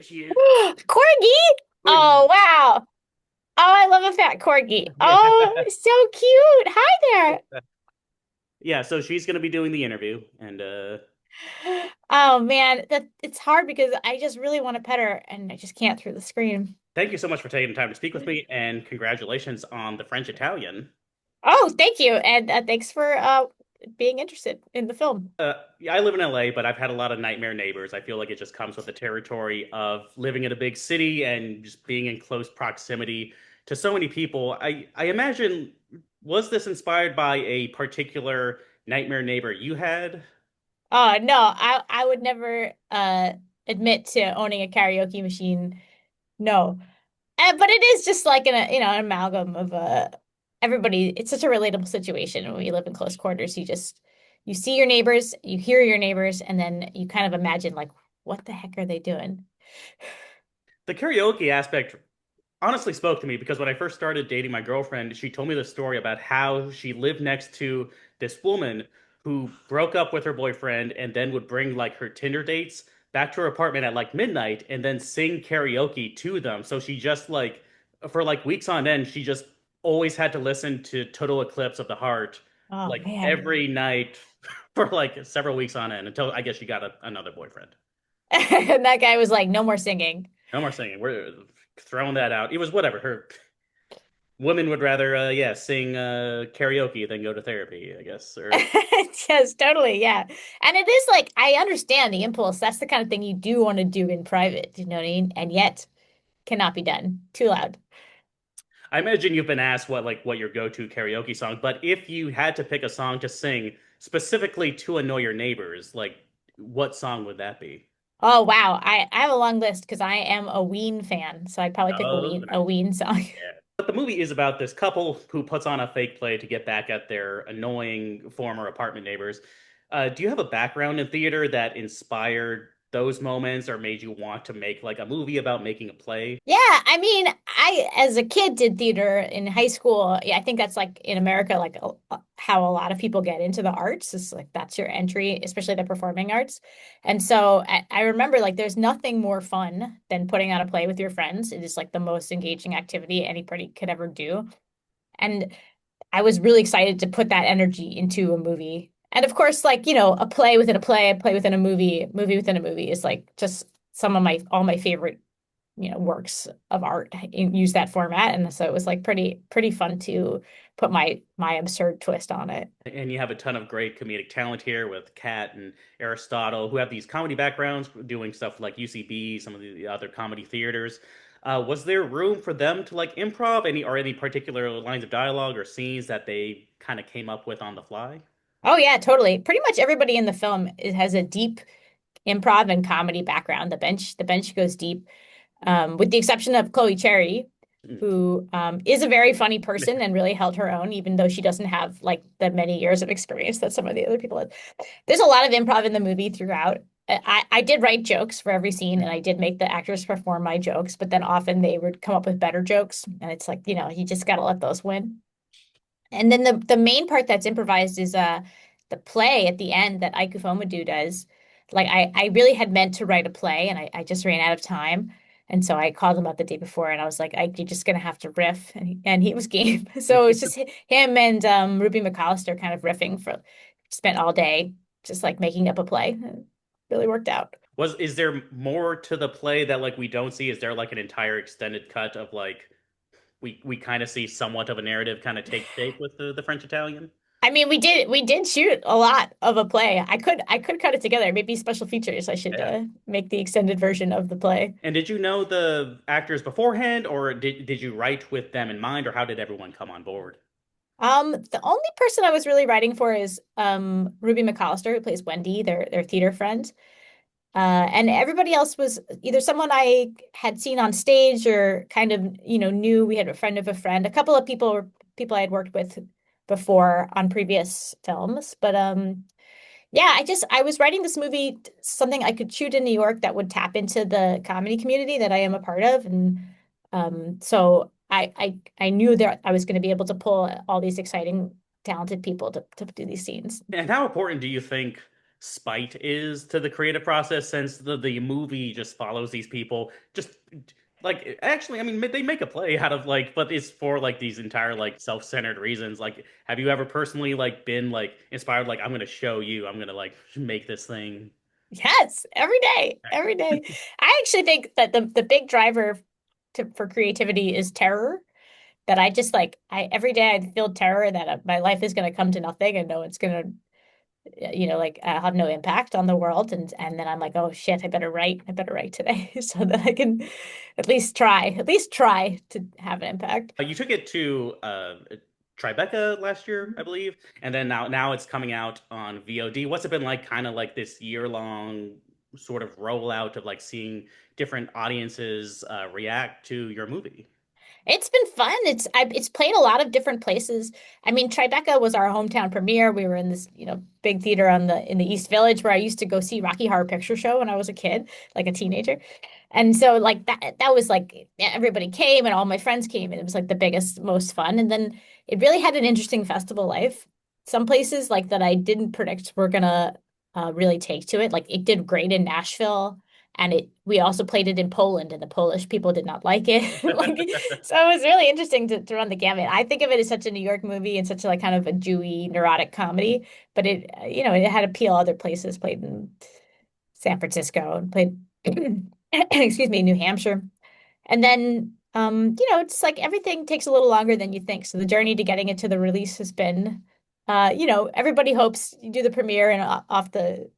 She is. Corgi? Oh, Corgi. wow. Oh, I love a fat corgi. Oh, so cute. Hi Yeah, so she's going to be doing the interview. And there. Oh man, that it's hard because I just really want to pet her and I just can't through the screen. thank you so much for taking the time to speak with me. And congratulations on the French Italian. Oh, thank you. And thanks for being interested in the film. Yeah, I live in LA, but I've had a lot of nightmare neighbors. I feel like it just comes with the territory of living in a big city and just being in close proximity to so many people. I imagine, was this inspired by a particular nightmare neighbor you had? Oh, no, I would never admit to owning a karaoke machine. No. But it is just like an amalgam of everybody. It's such a relatable situation when we live in close quarters. You see your neighbors, you hear your neighbors, and then you kind of imagine like, what the heck are they doing? The karaoke aspect honestly spoke to me because when I first started dating my girlfriend, she told me the story about how she lived next to this woman who broke up with her boyfriend and then would bring like her Tinder dates back to her apartment at like midnight and then sing karaoke to them. So she just like for like weeks on end, she just always had to listen to Total Eclipse of the Heart Oh like man. every night for like several weeks on end until I guess she got another boyfriend. And that guy was like, no more singing. No more singing. We're throwing that out. It was whatever. Her women would rather, yeah, sing karaoke than go to therapy, I guess. Or Yes, totally. Yeah. And it is like, I understand the impulse. That's the kind of thing you do want to do in private, you know what I mean? And yet cannot be done. Too loud. I imagine you've been asked what your go-to karaoke song, but if you had to pick a song to sing specifically to annoy your neighbors, like what song would that be? Oh wow. I have a long list because I am a Ween fan. So I'd probably pick a Oh, Ween nice. a Ween song. Yeah. But the movie is about this couple who puts on a fake play to get back at their annoying former apartment neighbors. Do you have a background in theater that inspired those moments or made you want to make like a movie about making a play? Yeah, I mean, I as a kid did theater in high school. Yeah, I think that's like in America, like how a lot of people get into the arts. Is like that's your entry, especially the performing arts. And so I remember like there's nothing more fun than putting on a play with your friends. It is like the most engaging activity anybody could ever do. And I was really excited to put that energy into a movie. And of course, like, a play within a play within a movie within a movie is like just some of my all my favorite, works of art use that format. And so it was like pretty fun to put my absurd twist on it. And you have a ton of great comedic talent here with Kat and Aristotle, who have these comedy backgrounds, doing stuff like UCB, some of the other comedy theaters. Was there room for them to like improv any particular lines of dialogue or scenes that they kind of came up with on the fly? Oh yeah, totally. Pretty much everybody in the film has a deep improv and comedy background. The bench goes deep, with the exception of Chloe Cherry, who is a very funny person and really held her own, even though she doesn't have like the many years of experience that some of the other people have. There's a lot of improv in the movie throughout. I did write jokes for every scene and I did make the actors perform my jokes, but then often they would come up with better jokes. And it's like, you just got to let those win. And then the main part that's improvised is the play at the end that Aiku Fomadu does. Like I really had meant to write a play and I just ran out of time. And so I called him up the day before and I was like, you're just gonna have to riff. And he was game. So it's just him and Ruby McAllister kind of riffing for spent all day just like making up a play. It really worked out. Is there more to the play that like we don't see? Is there like an entire extended cut of like we kind of see somewhat of a narrative kind of take shape with the French Italian? I mean, we did shoot a lot of a play. I could cut it together. Maybe special features. I should Yeah. make the extended version of the play. And did you know the actors beforehand, or did you write with them in mind, or how did everyone come on board? The only person I was really writing for is Ruby McAllister, who plays Wendy, their theater friend. And everybody else was either someone I had seen on stage or kind of, knew. We had a friend of a friend. A couple of people were people I had worked with before on previous films. But yeah, I was writing this movie, something I could shoot in New York that would tap into the comedy community that I am a part of. And so I knew that I was going to be able to pull all these exciting, talented people to do these scenes. And how important do you think spite is to the creative process, since the movie just follows these people just like actually I mean they make a play out of like but it's for like these entire like self-centered reasons. Like have you ever personally like been like inspired like I'm gonna show you, I'm gonna like make this thing? Yes, every day, every day. I actually think that the big driver for creativity is terror. That I just like I every day I feel terror that my life is going to come to nothing and no it's going to like have no impact on the world and then I'm like, oh shit, I better write today so that I can at least try to have an impact. You took it to Tribeca last year, I believe, and then now it's coming out on VOD. What's it been like, kind of like this year long sort of rollout of like seeing different audiences react to your movie? It's been fun. It's played a lot of different places. I mean, Tribeca was our hometown premiere. We were in this, big theater in the East Village where I used to go see Rocky Horror Picture Show when I was a kid, like a teenager. And so like that was like everybody came and all my friends came and it was like the biggest, most fun. And then it really had an interesting festival life. Some places like that I didn't predict were gonna really take to it. Like it did great in Nashville. And we also played it in Poland, and the Polish people did not like it. Like, so it was really interesting to run the gamut. I think of it as such a New York movie and such like kind of a Jewy neurotic comedy, but it had appeal other places. Played in San Francisco and played, excuse me, New Hampshire. And then, it's like everything takes a little longer than you think. So the journey to getting it to the release has been, everybody hopes you do the premiere and off the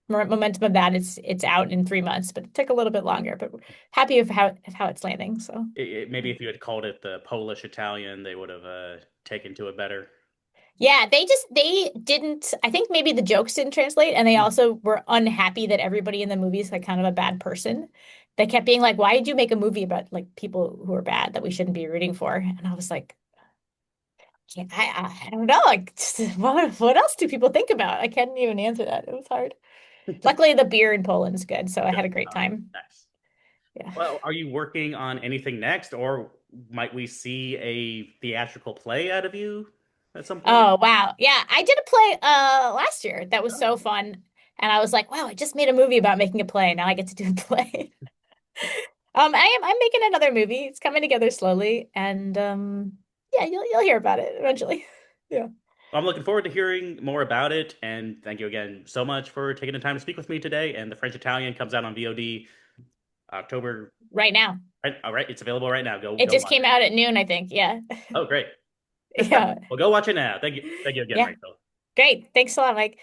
momentum of that, it's out in 3 months, but it took a little bit longer. But we're happy with how it's landing. So Maybe if you had called it the Polish Italian, they would have taken to it better. yeah, they didn't. I think maybe the jokes didn't translate, and they also were unhappy that everybody in the movie is like kind of a bad person. They kept being like, "Why did you make a movie about like people who are bad that we shouldn't be rooting for?" And I was like, I don't know. Like, what else do people think about? I can't even answer that. It was hard. Luckily, the beer in Poland's good, so I had a great time. Nice. Yeah. Well, are you working on anything next, or might we see a theatrical play out of you at some point? Oh, wow. Yeah, I did a play last year that was so fun. And I was like, wow, I just made a movie about making a play. Now I get to do a play. I'm making another movie. It's coming together slowly and yeah, you'll hear about it eventually. Yeah. I'm looking forward to hearing more about it, and thank you again so much for taking the time to speak with me today. And the French Italian comes out on VOD October. Right now. Right, all right, it's available right now. Go It go just watch came it. out at noon, I think. Yeah. Oh, great. Yeah. Well, go watch it now. Thank you again, Yeah. Rachel. Great. Thanks a lot, Mike.